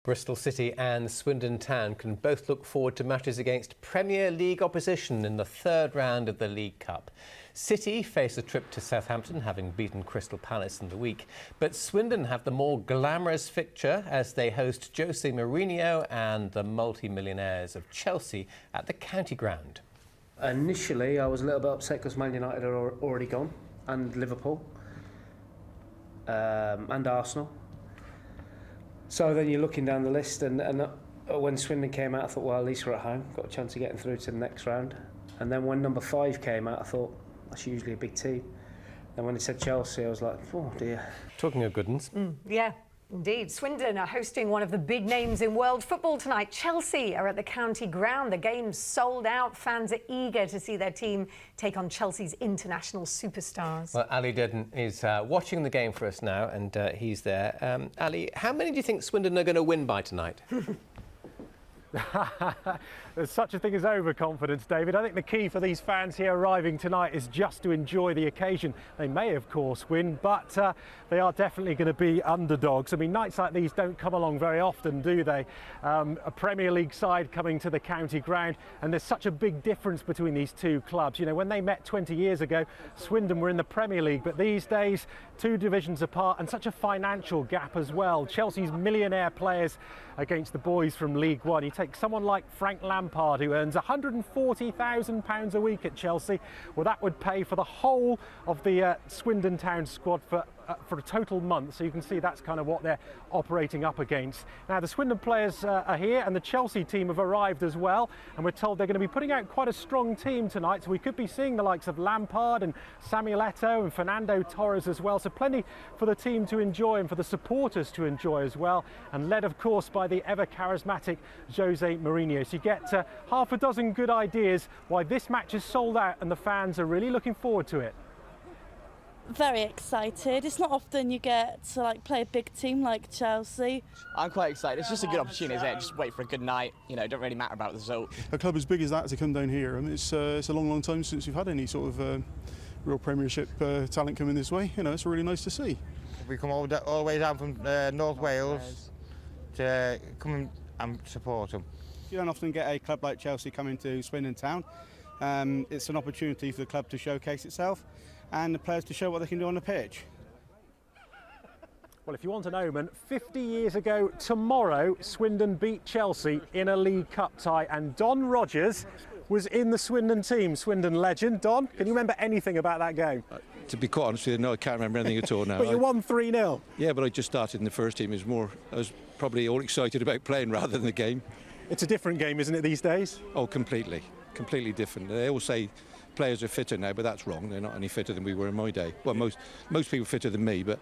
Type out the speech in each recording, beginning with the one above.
Bristol City and Swindon Town can both look forward to matches against Premier League opposition in the third round of the League Cup. City face a trip to Southampton, having beaten Crystal Palace in the week. But Swindon have the more glamorous fixture as they host José Mourinho and the multi-millionaires of Chelsea at the county ground. Initially, I was a little bit upset because Man United had already gone, and Liverpool, and Arsenal. So then you're looking down the list, and when Swindon came out, I thought, well, at least we're at home, got a chance of getting through to the next round. And then when number 5 came out, I thought, that's usually a big team. And when it said Chelsea, I was like, oh dear. Talking of good ones. Yeah, indeed. Swindon are hosting one of the big names in world football tonight. Chelsea are at the county ground. The game's sold out. Fans are eager to see their team take on Chelsea's international superstars. Well, Ali Dedden is watching the game for us now, and he's there. Ali, how many do you think Swindon are going to win by tonight? There's such a thing as overconfidence, David. I think the key for these fans here arriving tonight is just to enjoy the occasion. They may, of course, win, but they are definitely going to be underdogs. I mean, nights like these don't come along very often, do they? A Premier League side coming to the county ground, and there's such a big difference between these two clubs. You know, when they met 20 years ago, Swindon were in the Premier League, but these days, 2 divisions apart, and such a financial gap as well. Chelsea's millionaire players against the boys from League One. You take someone like Frank Lampard, who earns £140,000 a week at Chelsea. Well, that would pay for the whole of the Swindon Town squad for a total month, so you can see that's kind of what they're operating up against. Now, the Swindon players are here, and the Chelsea team have arrived as well, and we're told they're going to be putting out quite a strong team tonight, so we could be seeing the likes of Lampard and Samuel Eto'o and Fernando Torres as well, so plenty for the team to enjoy and for the supporters to enjoy as well, and led, of course, by the ever-charismatic José Mourinho. So you get half a dozen good ideas why this match is sold out, and the fans are really looking forward to it. Very excited. It's not often you get to play a big team like Chelsea. I'm quite excited. It's just a good opportunity, isn't it? Just wait for a good night. You know, it don't really matter about the result. A club as big as that to come down here, I mean, it's a long time since we've had any sort of real Premiership talent coming this way. You know, it's really nice to see. We come all the way down from North Wales to come and support them. You don't often get a club like Chelsea coming to Swindon Town. It's an opportunity for the club to showcase itself and the players to show what they can do on the pitch. Well, if you want an omen, 50 years ago tomorrow, Swindon beat Chelsea in a League Cup tie, and Don Rogers was in the Swindon team, Swindon legend. Don, can you remember anything about that game? To be quite honest with you, no, I can't remember anything at all now. But you won 3-0. Yeah, but I just started in the first team. I was probably all excited about playing rather than the game. It's a different game, isn't it, these days? Oh, completely different. They all say players are fitter now, but that's wrong. They're not any fitter than we were in my day. Well, most people fitter than me, but...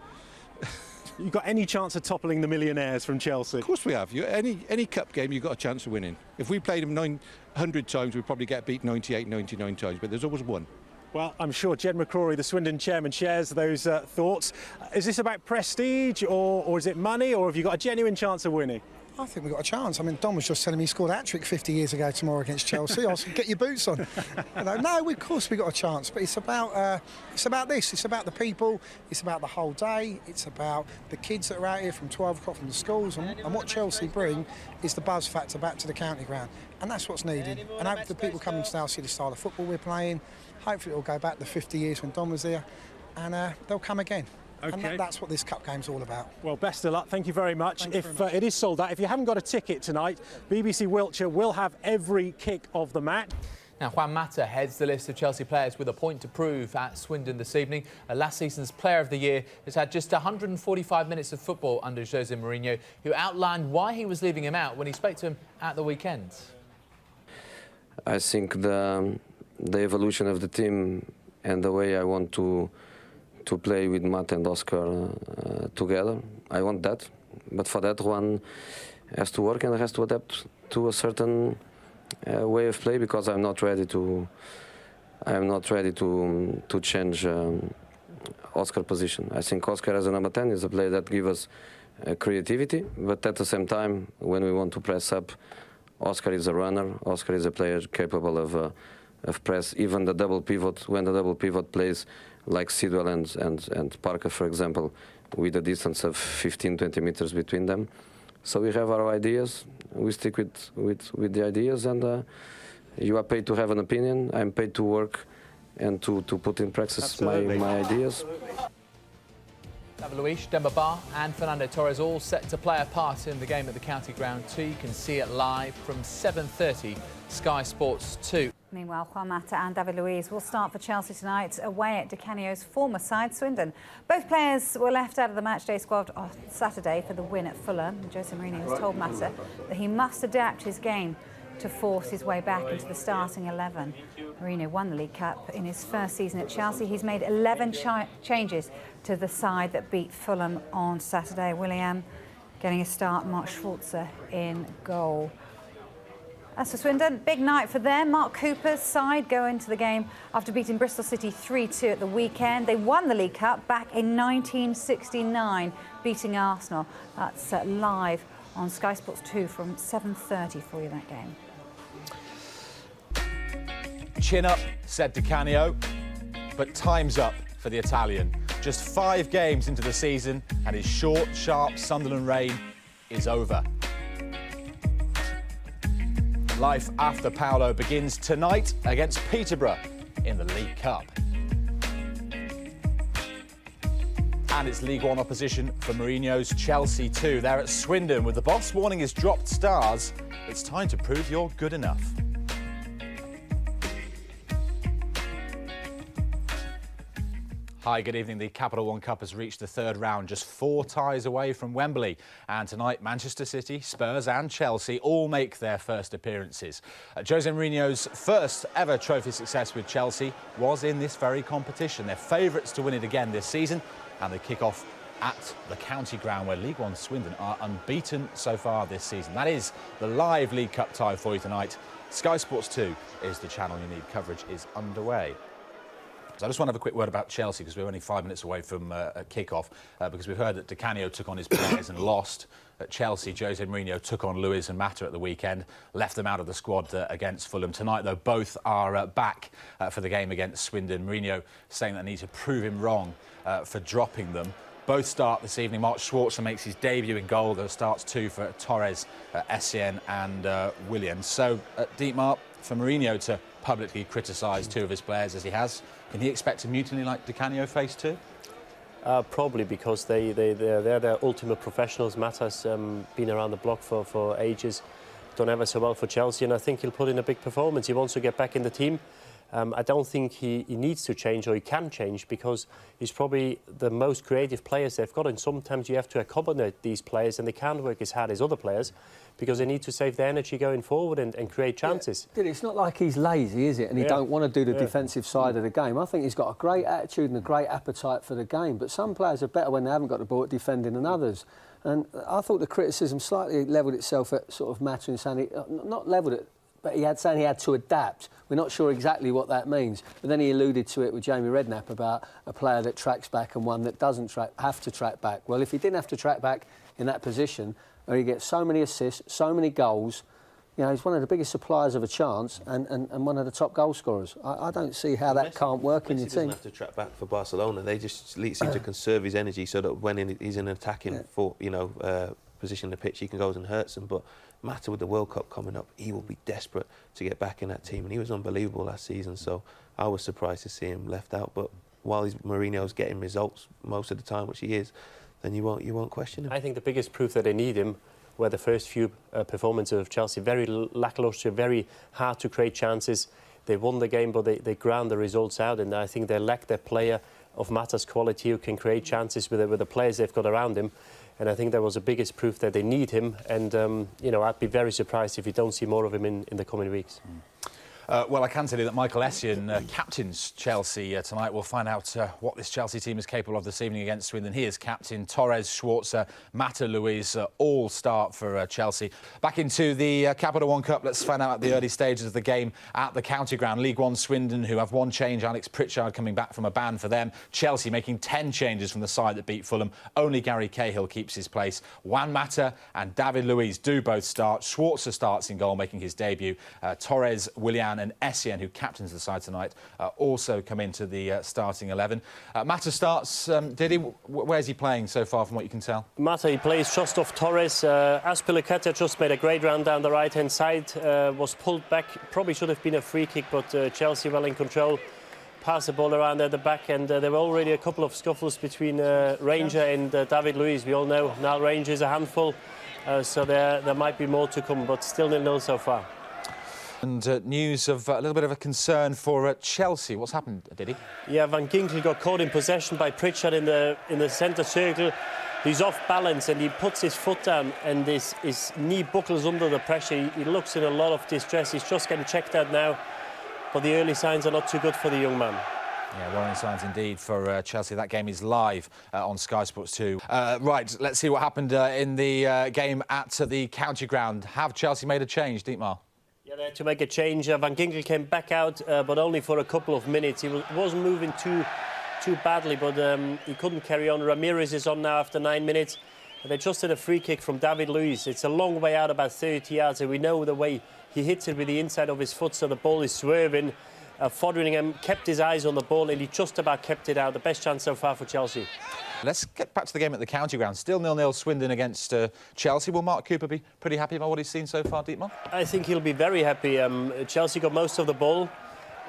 You got any chance of toppling the millionaires from Chelsea? Of course we have. Any cup game, you've got a chance of winning. If we played them 900 times, we'd probably get beat 98, 99 times, but there's always one. Well, I'm sure Jed McCrory, the Swindon chairman, shares those thoughts. Is this about prestige, or is it money, or have you got a genuine chance of winning? I think we've got a chance. I mean, Don was just telling me he scored a hat-trick 50 years ago tomorrow against Chelsea. I was get your boots on. No, of course we've got a chance, but it's about this. It's about the people. It's about the whole day. It's about the kids that are out here from 12 o'clock from the schools, and what Chelsea bring is the buzz factor back to the county ground, and that's what's needed. And hopefully the people coming to now see the style of football we're playing. Hopefully it'll go back to 50 years when Don was there, and they'll come again. Okay. And that's what this cup game's all about. Well, best of luck. Thank you very much. If it is sold out, if you haven't got a ticket tonight, BBC Wiltshire will have every kick of the match. Now, Juan Mata heads the list of Chelsea players with a point to prove at Swindon this evening. Last season's Player of the Year has had just 145 minutes of football under José Mourinho, who outlined why he was leaving him out when he spoke to him at the weekend. I think the evolution of the team and the way I want to play with Matt and Oscar together. I want that, but for that one has to work and has to adapt to a certain way of play, because I'm not ready to change Oscar's position. I think Oscar as a number 10 is a player that gives us creativity, but at the same time, when we want to press up, Oscar is a runner. Oscar is a player capable of press. Even the double pivot, when the double pivot plays like Sidwell and Parker, for example, with a distance of 15-20 meters between them, So we have our ideas. We stick with the ideas, and you are paid to have an opinion. I'm paid to work and to put in practice my ideas. David Luiz, Demba Ba and Fernando Torres all set to play a part in the game at the County Ground 2. You can see it live from 7:30, Sky Sports 2. Meanwhile, Juan Mata and David Luiz will start for Chelsea tonight away at Di Canio's former side, Swindon. Both players were left out of the matchday squad on Saturday for the win at Fulham. José Mourinho has told Mata that he must adapt his game to force his way back into the starting 11. Mourinho won the League Cup in his first season at Chelsea. He's made 11 changes to the side that beat Fulham on Saturday. Willian getting a start, Mark Schwarzer in goal. As for Swindon, big night for them. Mark Cooper's side go into the game after beating Bristol City 3-2 at the weekend. They won the League Cup back in 1969, beating Arsenal. That's live on Sky Sports 2 from 7:30 for you, that game. Chin up, said Di Canio, but time's up for the Italian. Just 5 games into the season and his short, sharp Sunderland reign is over. Life after Paolo begins tonight against Peterborough in the League Cup. And it's League One opposition for Mourinho's Chelsea too. They're at Swindon with the boss warning his dropped stars. It's time to prove you're good enough. Hi, good evening. The Capital One Cup has reached the 3rd round, just 4 ties away from Wembley. And tonight, Manchester City, Spurs and Chelsea all make their first appearances. José Mourinho's first ever trophy success with Chelsea was in this very competition. They're favourites to win it again this season, and they kick off at the County Ground, where League One Swindon are unbeaten so far this season. That is the live League Cup tie for you tonight. Sky Sports 2 is the channel you need. Coverage is underway. So I just want to have a quick word about Chelsea, because we're only 5 minutes away from a kick-off, because we've heard that Di Canio took on his players and lost. At Chelsea, José Mourinho took on Luiz and Mata at the weekend, left them out of the squad against Fulham. Tonight, though, both are back for the game against Swindon. Mourinho saying that they need to prove him wrong for dropping them. Both start this evening. Mark Schwarzer makes his debut in goal. There starts 2 for Torres, Essien and Willian. So, Dietmar, for Mourinho to publicly criticise 2 of his players as he has, can he expect a mutiny like Di Canio faced 2? Probably, because they're the ultimate professionals. Mata's been around the block for ages, done ever so well for Chelsea, and I think he'll put in a big performance. He wants to get back in the team. I don't think he needs to change, or he can change, because he's probably the most creative players they've got, and sometimes you have to accommodate these players, and they can't work as hard as other players because they need to save their energy going forward and create chances. Yeah, it's not like he's lazy, is it? And he don't want to do the defensive side of the game. I think he's got a great attitude and a great appetite for the game, but some players are better when they haven't got the ball at defending than others. And I thought the criticism slightly levelled itself at sort of Mata and saying, not levelled it, but he had to adapt. We're not sure exactly what that means. But then he alluded to it with Jamie Redknapp about a player that tracks back and one that doesn't have to track back. Well, if he didn't have to track back in that position, where he gets so many assists, so many goals, you know, he's one of the biggest suppliers of a chance and one of the top goal scorers. I don't see how that can't work in your team. He doesn't have to track back for Barcelona. They just seem to conserve his energy so that when he's in an attacking position on the pitch, he can go and hurts them. But Mata, with the World Cup coming up, he will be desperate to get back in that team, and he was unbelievable last season, so I was surprised to see him left out. But while Mourinho's getting results most of the time, which he is, then you won't question him. I think the biggest proof that they need him were the first few performances of Chelsea. Very lacklustre, very hard to create chances. They won the game, but they ground the results out, and I think they lack their player of Mata's quality who can create chances with the players they've got around him. And I think that was the biggest proof that they need him. And, I'd be very surprised if we don't see more of him in the coming weeks. Well, I can tell you that Michael Essien captains Chelsea tonight. We'll find out what this Chelsea team is capable of this evening against Swindon. He is captain. Torres, Schwarzer, Mata, Luiz all start for Chelsea. Back into the Capital One Cup. Let's find out at the early stages of the game at the County Ground. League One Swindon, who have one change. Alex Pritchard coming back from a ban for them. Chelsea making 10 changes from the side that beat Fulham. Only Gary Cahill keeps his place. Juan Mata and David Luiz do both start. Schwarzer starts in goal, making his debut. Torres, Willian Can and Essien, who captains the side tonight, also come into the starting 11. Mata starts. Did he? Where's he playing so far, from what you can tell? Mata, he plays just off Torres. Azpilicueta just made a great run down the right-hand side. Was pulled back. Probably should have been a free kick, but Chelsea well in control. Pass the ball around at the back, and there were already a couple of scuffles between Ranger and David Luiz. We all know now Ranger is a handful, so there might be more to come, but still 0-0 so far. And news of a little bit of a concern for Chelsea. What's happened, Diddy? Yeah, Van Ginkel got caught in possession by Pritchard in the centre circle. He's off balance and he puts his foot down, and his knee buckles under the pressure. He looks in a lot of distress. He's just getting checked out now. But the early signs are not too good for the young man. Yeah, worrying signs indeed for Chelsea. That game is live on Sky Sports 2. Right, let's see what happened in the game at the County Ground. Have Chelsea made a change, Dietmar? Yeah, they had to make a change. Van Ginkel came back out, but only for a couple of minutes. He wasn't moving too badly, but he couldn't carry on. Ramirez is on now after 9 minutes. They just had a free kick from David Luiz. It's a long way out, about 30 yards, and we know the way he hits it with the inside of his foot, so the ball is swerving. Foderingham kept his eyes on the ball, and he just about kept it out. The best chance so far for Chelsea. Let's get back to the game at the County Ground. Still 0-0 Swindon against Chelsea. Will Mark Cooper be pretty happy about what he's seen so far, Dietmar? I think he'll be very happy. Chelsea got most of the ball,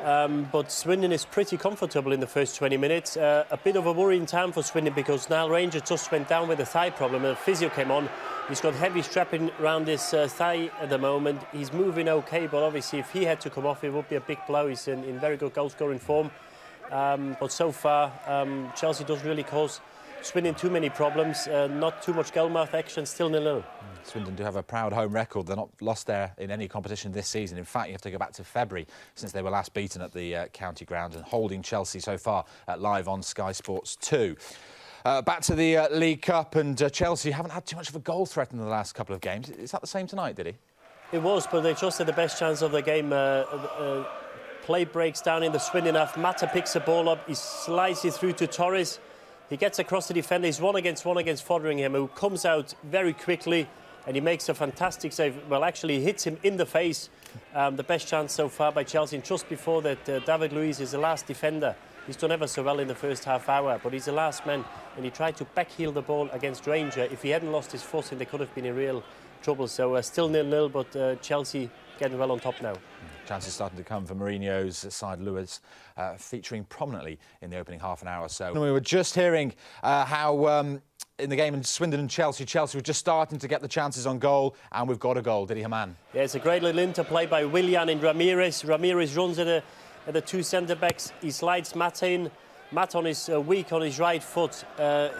but Swindon is pretty comfortable in the first 20 minutes. A bit of a worrying time for Swindon because Niall Ranger just went down with a thigh problem. A physio came on. He's got heavy strapping around his thigh at the moment. He's moving OK, but obviously if he had to come off, it would be a big blow. He's in very good goal-scoring form. But so far, Chelsea doesn't really cause Swindon too many problems. Not too much goal-mouth action, still 0-0. Swindon do have a proud home record. They're not lost there in any competition this season. In fact, you have to go back to February since they were last beaten at the County Ground, and holding Chelsea so far live on Sky Sports 2. Back to the League Cup, and Chelsea haven't had too much of a goal threat in the last couple of games. Is that the same tonight, did he? It was, but they just had the best chance of the game. Play breaks down in the Swindon half. Mata picks the ball up. He slides it through to Torres. He gets across the defender. He's one against Foderingham, who comes out very quickly, and he makes a fantastic save. Well, actually, he hits him in the face. The best chance so far by Chelsea. And just before that, David Luiz is the last defender. He's done ever so well in the first half hour, but he's the last man, and he tried to backheel the ball against Ranger. If he hadn't lost his footing, they could have been in real trouble. So still 0-0, but Chelsea getting well on top now. Chances starting to come for Mourinho's side, Lewis, featuring prominently in the opening half an hour or so. And we were just hearing how in the game in Swindon and Chelsea were just starting to get the chances on goal, and we've got a goal. Didi Hamann. Yeah, it's a great little interplay by Willian and Ramirez. Ramirez runs at the two centre-backs. He slides Mata in. Mata on his weak on his right foot,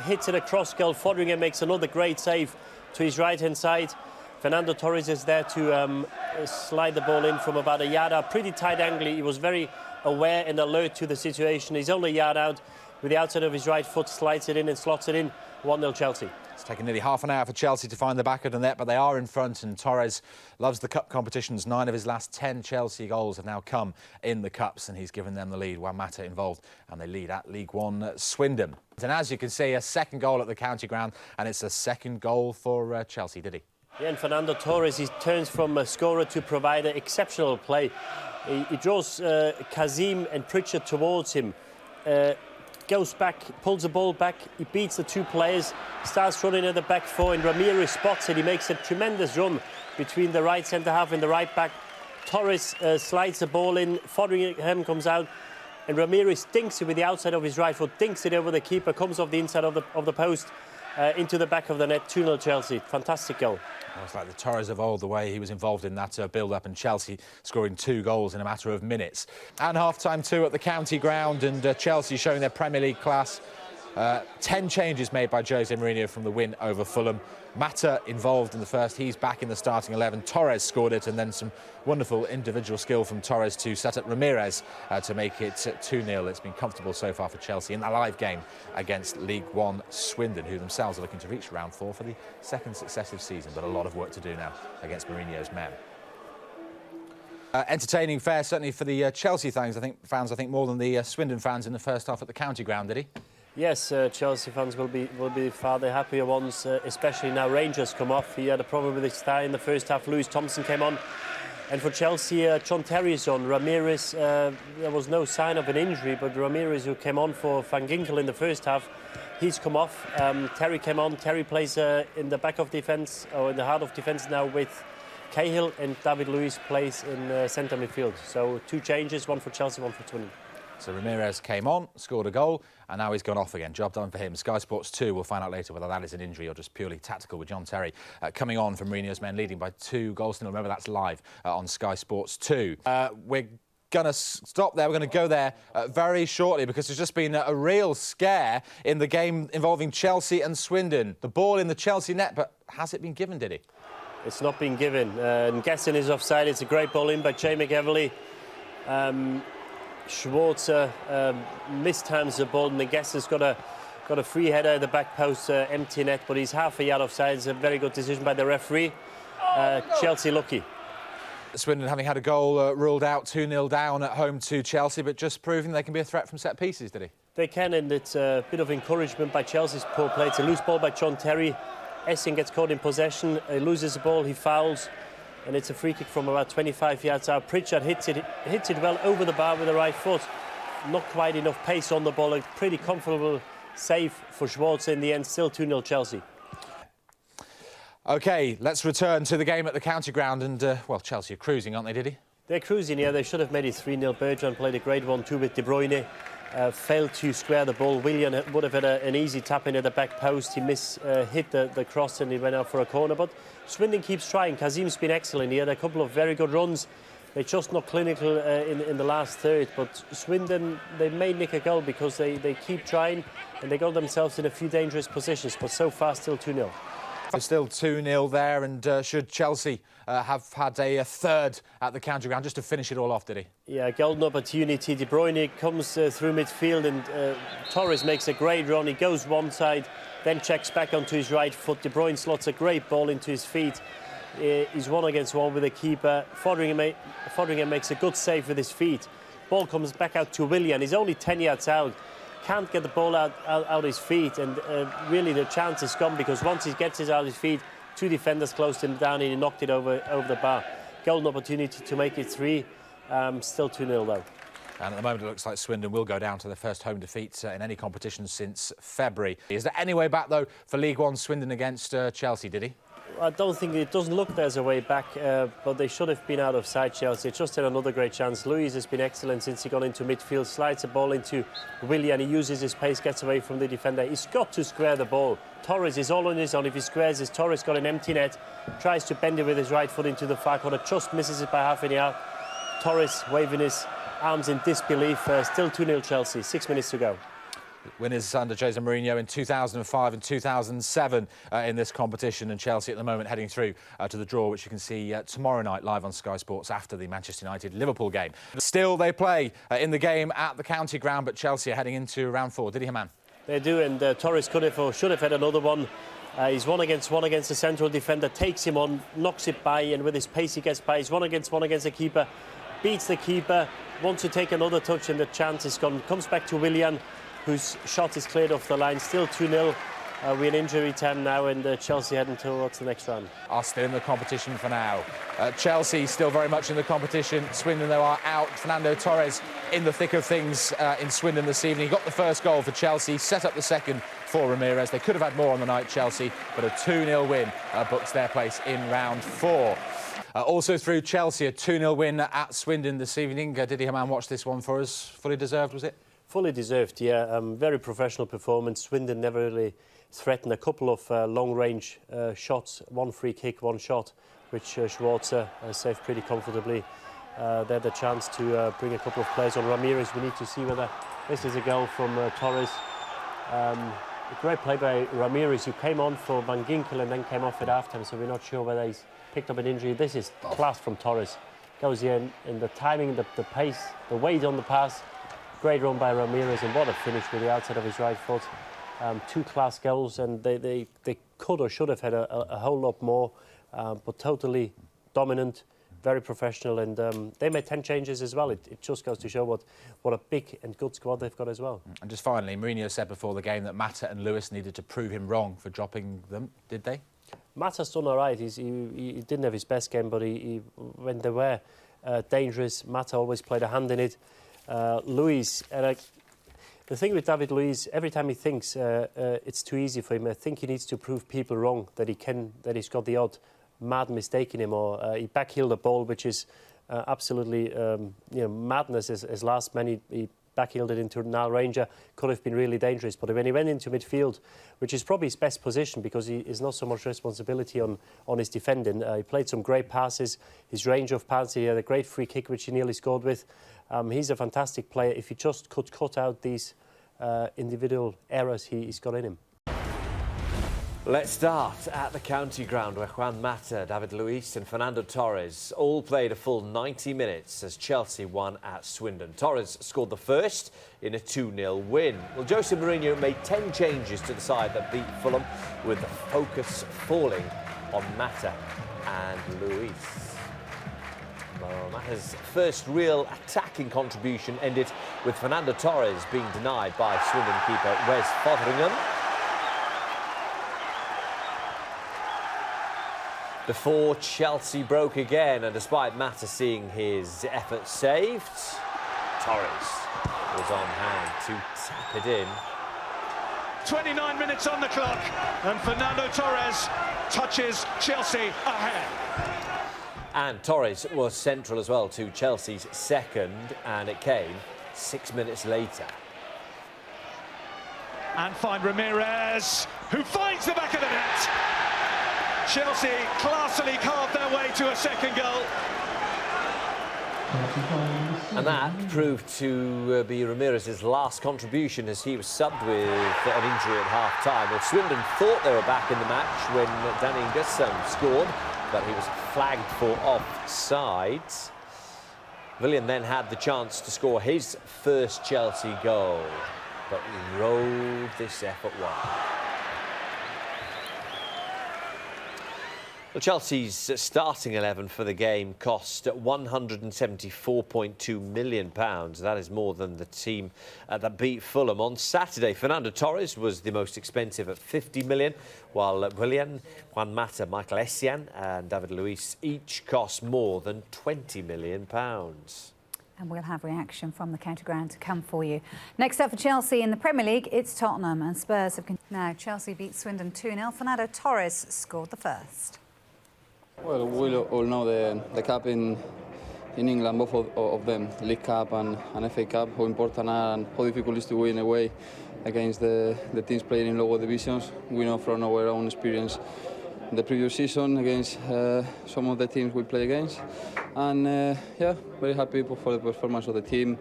hits it across goal. Foderingham makes another great save to his right-hand side. Fernando Torres is there to slide the ball in from about a yard out. Pretty tight angle. He was very aware and alert to the situation. He's only a yard out. With the outside of his right foot, slides it in and slots it in. 1-0 Chelsea. It's taken nearly half an hour for Chelsea to find the back of the net, but they are in front, and Torres loves the cup competitions. 9 of his last 10 Chelsea goals have now come in the cups, and he's given them the lead while Mata involved, and they lead at League One Swindon. And as you can see, a second goal at the County Ground, and it's a second goal for Chelsea, did he? Yeah, and Fernando Torres, he turns from a scorer to provider. Exceptional play. He draws Kazim and Pritchard towards him. Goes back, pulls the ball back, he beats the two players, starts running at the back four, and Ramirez spots it. He makes a tremendous run between the right centre-half and the right back. Torres slides the ball in, Foderingham comes out, and Ramirez dinks it with the outside of his right foot, dinks it over the keeper, comes off the inside of the post, into the back of the net. 2-0 Chelsea. Fantastic goal. It's like the Torres of old, the way he was involved in that build-up, and Chelsea scoring 2 goals in a matter of minutes. And half-time 2 at the County Ground, and Chelsea showing their Premier League class. 10 changes made by José Mourinho from the win over Fulham. Mata involved in the first, he's back in the starting 11. Torres scored it, and then some wonderful individual skill from Torres to set up Ramirez to make it 2-0. It's been comfortable so far for Chelsea in that live game against League One Swindon, who themselves are looking to reach round 4 for the second successive season, but a lot of work to do now against Mourinho's men. Entertaining fare, certainly for the Chelsea fans, I think more than the Swindon fans in the first half at the County Ground, did he? Yes, Chelsea fans will be far the happier ones, especially now Rangers come off. He had a problem with his thigh in the first half. Lewis Thompson came on. And for Chelsea, John Terry is on. Ramirez, there was no sign of an injury, but Ramirez, who came on for Van Ginkel in the first half, he's come off. Terry came on. Terry plays in the back of defence, or in the heart of defence now with Cahill, and David Luiz plays in centre midfield. So 2 changes, one for Chelsea, one for Swindon. So Ramirez came on, scored a goal, and now he's gone off again. Job done for him. Sky Sports 2, we'll find out later whether that is an injury or just purely tactical, with John Terry coming on from Mourinho's men, leading by 2-0. Remember, that's live on Sky Sports 2. We're going to stop there. We're going to go there very shortly, because there's just been a real scare in the game involving Chelsea and Swindon. The ball in the Chelsea net, but has it been given, did he? It's not been given. And Gesson is offside. It's a great ball in by Jay McEverly. Schwarzer mistimes the ball, and Gesson's got a free header at the back post, empty net, but he's half a yard offside. It's a very good decision by the referee. Chelsea lucky. Swindon having had a goal ruled out, 2-0 down at home to Chelsea, but just proving they can be a threat from set pieces, did he? They can, and it's a bit of encouragement by Chelsea's poor play. It's a loose ball by John Terry. Essien gets caught in possession, he loses the ball, he fouls, and it's a free kick from about 25 yards out. Pritchard hits it well over the bar with the right foot. Not quite enough pace on the ball. A pretty comfortable save for Schwarzer in the end. Still 2-0 Chelsea. OK, let's return to the game at the County Ground. And, well, Chelsea are cruising, aren't they, Diddy? They're cruising, yeah. They should have made it 3-0. Bergeron played a great 1-2 with De Bruyne. Failed to square the ball. Willian would have had an easy tap in at the back post. He hit the cross and he went out for a corner. But Swindon keeps trying. Kazim's been excellent. He had a couple of very good runs. They're just not clinical in the last third. But Swindon, they may nick a goal because they keep trying, and they got themselves in a few dangerous positions. But so far, still 2-0. Still 2-0 there, and should Chelsea have had a third at the County Ground just to finish it all off, did he? Yeah, golden opportunity. De Bruyne comes through midfield, and Torres makes a great run. He goes one side, then checks back onto his right foot. De Bruyne slots a great ball into his feet. He's 1-against-1 with the keeper. Foderingham makes a good save with his feet. Ball comes back out to Willian. He's only 10 yards out. Can't get the ball out his feet, and really the chance is gone, because once he gets it out his feet, 2 defenders closed him down and he knocked it over the bar. Golden opportunity to make it 3. Still 2-0 though. And at the moment it looks like Swindon will go down to their first home defeat in any competition since February. Is there any way back though for League One Swindon against Chelsea, did he? I don't think it doesn't look there's a way back, but they should have been out of sight, Chelsea. Just had another great chance. Luiz has been excellent since he got into midfield, slides the ball into Willian. He uses his pace, gets away from the defender. He's got to square the ball. Torres is all on his own. If he squares this, Torres got an empty net, tries to bend it with his right foot into the far corner, just misses it by half a yard. Torres waving his arms in disbelief. Still 2-0 Chelsea, 6 minutes to go. Winners under José Mourinho in 2005 and 2007 in this competition, and Chelsea at the moment heading through to the draw, which you can see tomorrow night live on Sky Sports after the Manchester United-Liverpool game. Still, they play in the game at the County Ground, but Chelsea are heading into round 4. Did he, Haman? They do, and Torres could have or should have had another one. He's 1-against-1 against the central defender, takes him on, knocks it by, and with his pace he gets by. He's 1-against-1 against the keeper, beats the keeper, wants to take another touch, and the chance is gone. Comes back to Willian, whose shot is cleared off the line. Still 2-0. We're in injury time now, and Chelsea heading towards the next round. Are still in the competition for now. Chelsea still very much in the competition. Swindon, though, are out. Fernando Torres in the thick of things in Swindon this evening. He got the first goal for Chelsea, set up the second for Ramirez. They could have had more on the night, Chelsea, but a 2-0 win books their place in round 4. Also through Chelsea, a 2-0 win at Swindon this evening. Did Haman watch this one for us? Fully deserved, was it? Fully deserved, yeah. Very professional performance. Swindon never really threatened. A couple of long-range shots, 1 free kick, 1 shot, which Schwarzer saved pretty comfortably. They had the chance to bring a couple of players on. Ramirez, we need to see whether this is a goal from Torres. A great play by Ramirez, who came on for Van Ginkel and then came off at half-time, so we're not sure whether he's picked up an injury. This is class from Torres. Goes in the timing, the pace, the weight on the pass. Great run by Ramirez, and what a finish with the outside of his right foot. 2 class goals, and they could or should have had a whole lot more, but totally dominant, very professional, and they made 10 changes as well. It just goes to show what a big and good squad they've got as well. And just finally, Mourinho said before the game that Mata and Lewis needed to prove him wrong for dropping them. Did they? Mata's done all right. He didn't have his best game, but when they were dangerous, Mata always played a hand in it. Luis, the thing with David Luiz, every time he thinks it's too easy for him, I think he needs to prove people wrong, that he's got the odd mad mistake in him, or he backheeled a ball, which is absolutely madness. As last man, he backheeled it into Nile Ranger, could have been really dangerous. But when he went into midfield, which is probably his best position because he is not so much responsibility on his defending, he played some great passes, his range of passes, he had a great free kick which he nearly scored with. He's a fantastic player. If he just could cut out these individual errors he's got in him. Let's start at the county ground where Juan Mata, David Luiz and Fernando Torres all played a full 90 minutes as Chelsea won at Swindon. Torres scored the first in a 2-0 win. Well, José Mourinho made 10 changes to the side that beat Fulham, with the focus falling on Mata and Luiz. Well, Mata's first real attacking contribution ended with Fernando Torres being denied by Swindon keeper Wes Fotheringham. Before Chelsea broke again, and despite Mata seeing his effort saved, Torres was on hand to tap it in. 29 minutes on the clock, and Fernando Torres touches Chelsea ahead. And Torres was central as well to Chelsea's second, and it came 6 minutes later. And find Ramirez, who finds the back of the net. Chelsea classily carved their way to a second goal. And that proved to be Ramirez's last contribution, as he was subbed with an injury at half-time. Well, Swindon thought they were back in the match when Danny Ngusson scored, but he was flagged for offside. Willian then had the chance to score his first Chelsea goal, but rode this effort wide. Well, Chelsea's starting 11 for the game cost £174.2 million. That is more than the team that beat Fulham on Saturday. Fernando Torres was the most expensive at £50 million, while Willian, Juan Mata, Michael Essien and David Luiz each cost more than £20 million. And we'll have reaction from the county ground to come for you. Next up for Chelsea in the Premier League, it's Tottenham, and Spurs have... Now, Chelsea beat Swindon 2-0. Fernando Torres scored the first. Well, we all know the cup in England, both of them, League Cup and FA Cup, how important are and how difficult it is to win away against the teams playing in lower divisions. We know from our own experience the previous season against some of the teams we play against. And yeah, very happy for the performance of the team.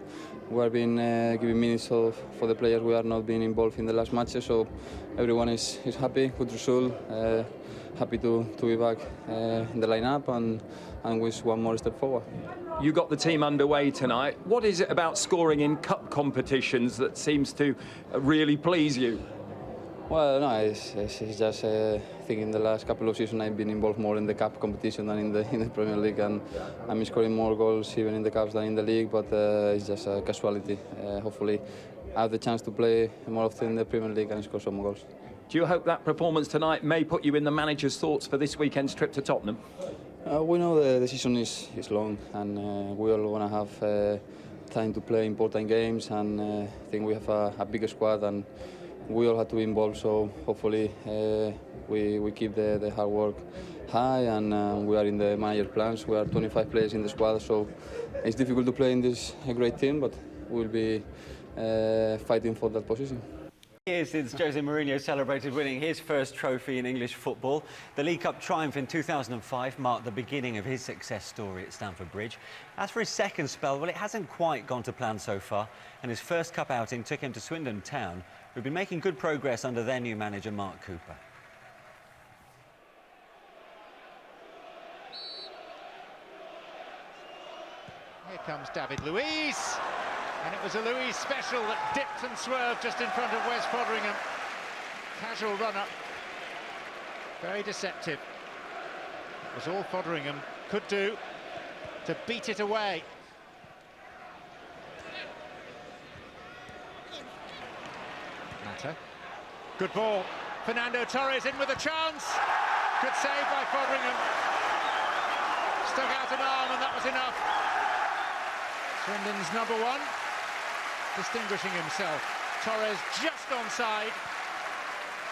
We have been giving minutes for the players. We are not being involved in the last matches, so everyone is happy, good result. Happy to be back in the lineup and wish one more step forward. You got the team underway tonight. What is it about scoring in cup competitions that seems to really please you? Well, no, it's just I think in the last couple of seasons I've been involved more in the cup competition than in the Premier League, and I'm scoring more goals even in the cups than in the league. But it's just a casualty. Hopefully, I have the chance to play more often in the Premier League and score some more goals. Do you hope that performance tonight may put you in the manager's thoughts for this weekend's trip to Tottenham? We know the season is long, and we all want to have time to play important games, and I think we have a bigger squad and we all have to be involved, so hopefully we keep the hard work high, and we are in the manager plans. We are 25 players in the squad, so it's difficult to play in this great team, but we'll be fighting for that position. Years since José Mourinho celebrated winning his first trophy in English football. The League Cup triumph in 2005 marked the beginning of his success story at Stamford Bridge. As for his second spell, well, it hasn't quite gone to plan so far, and his first cup outing took him to Swindon Town, who've been making good progress under their new manager, Mark Cooper. Here comes David Luiz. And it was a Luiz special that dipped and swerved just in front of Wes Fotheringham. Casual run-up. Very deceptive. It was all Fotheringham could do to beat it away. Mata. Good ball. Fernando Torres in with a chance. Good save by Foderingham. Stuck out an arm and that was enough. Swindon's number one, distinguishing himself. Torres just onside,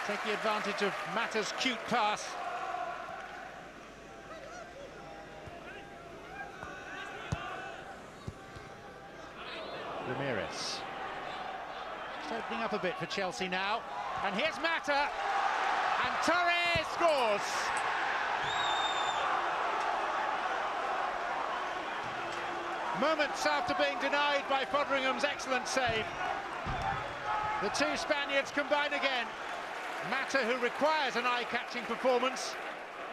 taking advantage of Mata's cute pass. Ramirez. Just opening up a bit for Chelsea now. And here's Mata. And Torres scores. Moments after being denied by Foderingham's excellent save. The two Spaniards combine again. Mata, who requires an eye-catching performance,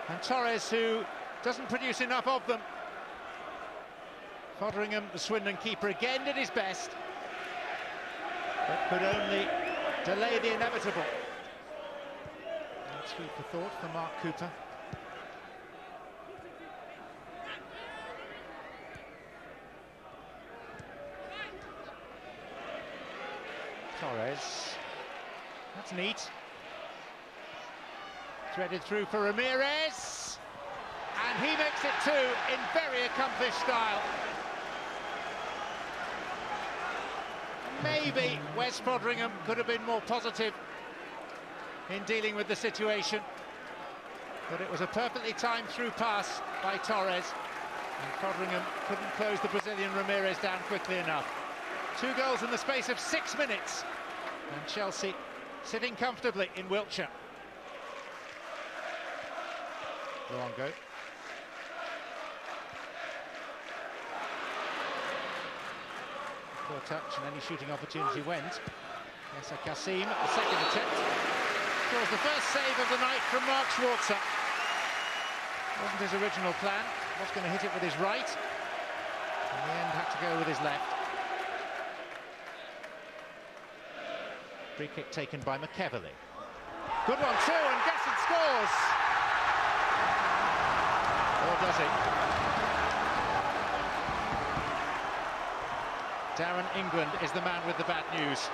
and Torres, who doesn't produce enough of them. Foderingham, the Swindon keeper, again did his best, but could only delay the inevitable. That's food for thought for Mark Cooper. Torres, that's neat. Threaded through for Ramirez, and he makes it two in very accomplished style. Maybe Wes Foderingham could have been more positive in dealing with the situation, but it was a perfectly timed through pass by Torres, and Foderingham couldn't close the Brazilian Ramirez down quickly enough. 2 goals in the space of 6 minutes, and Chelsea sitting comfortably in Wiltshire. Luongo. Poor touch, and any shooting opportunity went. Yes, Kassim at the second attempt. Scores the first save of the night from Mark Schwarzer. Wasn't his original plan. Was going to hit it with his right. In the end, had to go with his left. Free kick taken by McEverley. Good one too, and Gesson scores. Or does he? Darren England is the man with the bad news.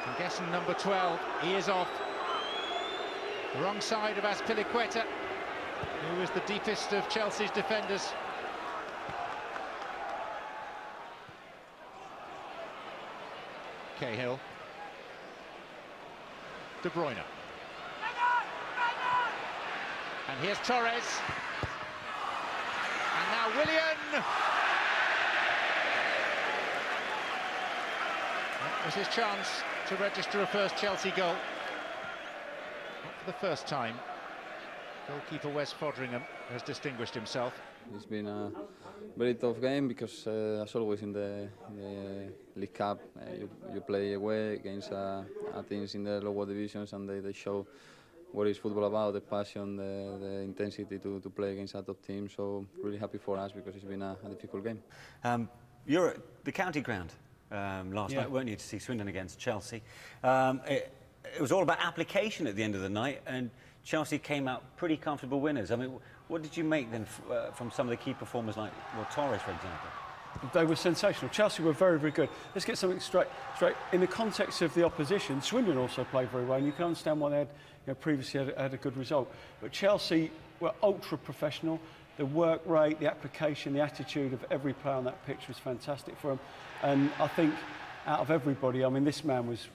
And Gesson, number 12, he is off. The wrong side of Azpilicueta, who is the deepest of Chelsea's defenders. Cahill. De Bruyne. And here's Torres. And now Willian. That was his chance to register a first Chelsea goal. Not for the first time. Goalkeeper Wes Foderingham has distinguished himself. It's been a very tough game because, as always in the League Cup, you play away against teams in the lower divisions, and they show what is football about, the passion, the intensity to play against a top team. So really happy for us because it's been a difficult game. You're at the county ground last night, weren't you, to see Swindon against Chelsea? It was all about application at the end of the night, and Chelsea came out pretty comfortable winners. I mean, what did you make then from some of the key performers like Torres, for example? They were sensational. Chelsea were very, very good. Let's get something straight. In the context of the opposition, Swindon also played very well, and you can understand why they had previously had a good result. But Chelsea were ultra professional. The work rate, the application, the attitude of every player on that pitch was fantastic for them. And I think out of everybody, I mean, this man was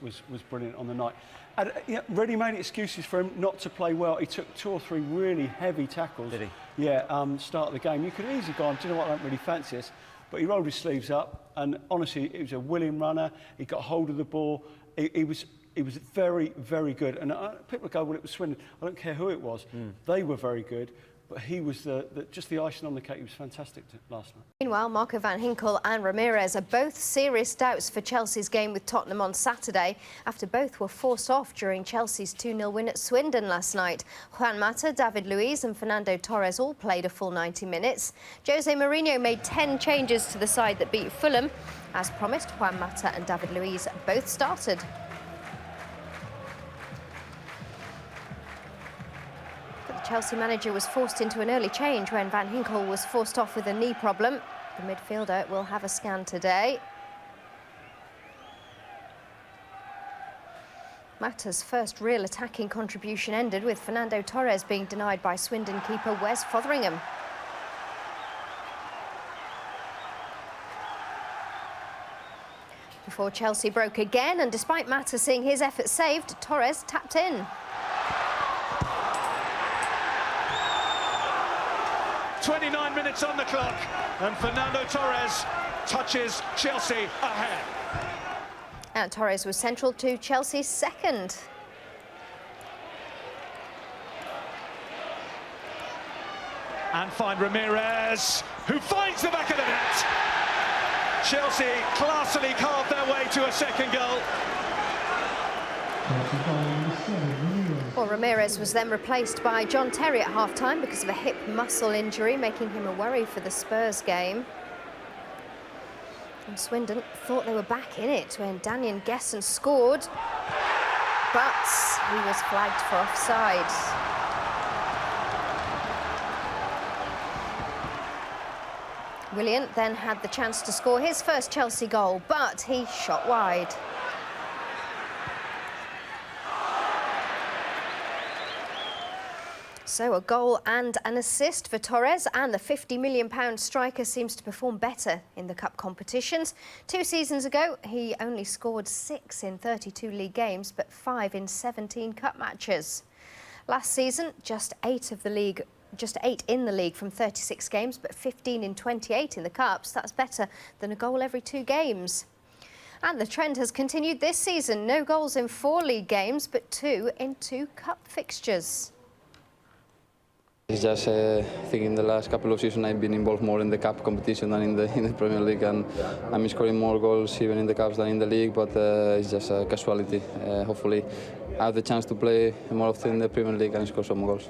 brilliant on the night. And, really made excuses for him not to play well. He took 2 or 3 really heavy tackles. Did he? Yeah, start of the game. You could easily go on, do you know what, I don't really fancy this. But he rolled his sleeves up, and honestly, he was a willing runner. He got hold of the ball. He was very, very good. And people go, well, it was Swindon. I don't care who it was. They were very good. But he was just the icing on the cake. He was fantastic last night. Meanwhile, Marco van Ginkel and Ramirez are both serious doubts for Chelsea's game with Tottenham on Saturday, after both were forced off during Chelsea's 2-0 win at Swindon last night. Juan Mata, David Luiz and Fernando Torres all played a full 90 minutes. José Mourinho made 10 changes to the side that beat Fulham. As promised, Juan Mata and David Luiz both started. The Chelsea manager was forced into an early change when Van Ginkel was forced off with a knee problem. The midfielder will have a scan today. Mata's first real attacking contribution ended with Fernando Torres being denied by Swindon keeper Wes Fotheringham. Before Chelsea broke again, and despite Mata seeing his effort saved, Torres tapped in. "29 minutes on the clock, and Fernando Torres touches Chelsea ahead." And Torres was central to Chelsea's second. And find Ramirez, who finds the back of the net. Chelsea classily carved their way to a second goal. Well, Ramirez was then replaced by John Terry at half-time because of a hip muscle injury, making him a worry for the Spurs game. And Swindon thought they were back in it when Daniel Gesson scored, but he was flagged for offside. Willian then had the chance to score his first Chelsea goal, but he shot wide. So a goal and an assist for Torres, and the £50 million striker seems to perform better in the cup competitions. 2 seasons ago, he only scored 6 in 32 league games, but 5 in 17 cup matches. Last season, just 8 in the league from 36 games, but 15 in 28 in the cups. That's better than a goal every 2 games. And the trend has continued this season. No goals in 4 league games, but 2 in 2 cup fixtures. It's just I think in the last couple of seasons I've been involved more in the cup competition than in the Premier League, and I'm scoring more goals even in the cups than in the league, but it's just a casualty. Hopefully I have the chance to play more often in the Premier League and score some more goals.